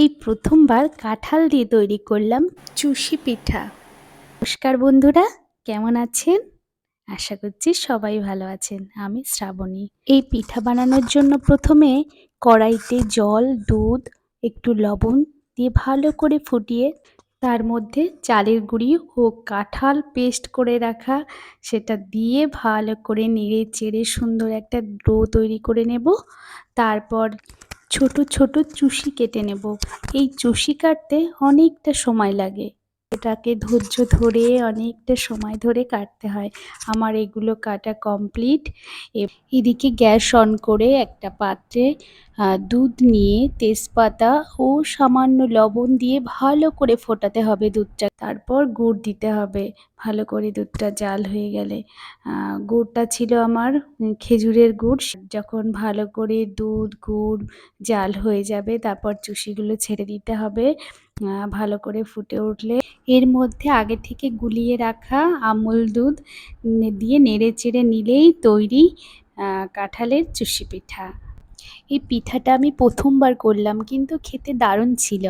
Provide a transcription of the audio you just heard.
এই প্রথমবার কাঁঠাল দিয়ে তৈরি করলাম চুষি পিঠা। নমস্কার বন্ধুরা, কেমন আছেন? আশা করছি সবাই ভালো আছেন। আমি শ্রাবণী। এই পিঠা বানানোর জন্য প্রথমে কড়াইতে জল, দুধ, একটু লবণ দিয়ে ভালো করে ফুটিয়ে তার মধ্যে চালের গুঁড়ি ও কাঁঠাল পেস্ট করে রাখা সেটা দিয়ে ভালো করে নেড়ে চেড়ে সুন্দর একটা ডো তৈরি করে নেব। তারপর ছোট ছোট চুষি কেটে নেব। এই চুষি কাটতে অনেকটা সময় লাগে, এটাকে ধৈর্য ধরে অনেকটা সময় ধরে কাটতে হয়। আমার এগুলো কাটা কমপ্লিট। এদিকে গ্যাস অন করে একটা পাত্রে দুধ নিয়ে তেজপাতা ও সামান্য লবণ দিয়ে ভালো করে ফোটাতে হবে দুধটা। তারপর গুড় দিতে হবে। ভালো করে দুধটা জাল হয়ে গেলে গুড়টা ছিল আমার খেজুরের গুড়। যখন ভালো করে দুধ গুড় জাল হয়ে যাবে তারপর চুষিগুলো ছেড়ে দিতে হবে। ভালো করে ফুটে উঠলে এর মধ্যে আগে থেকে গুলিয়ে রাখা আমুল দুধ দিয়ে নেড়ে চেড়ে নিলেই তৈরি কাঁঠালের চুষি পিঠা। এই পিঠাটা আমি প্রথমবার করলাম, কিন্তু খেতে দারুণ ছিল।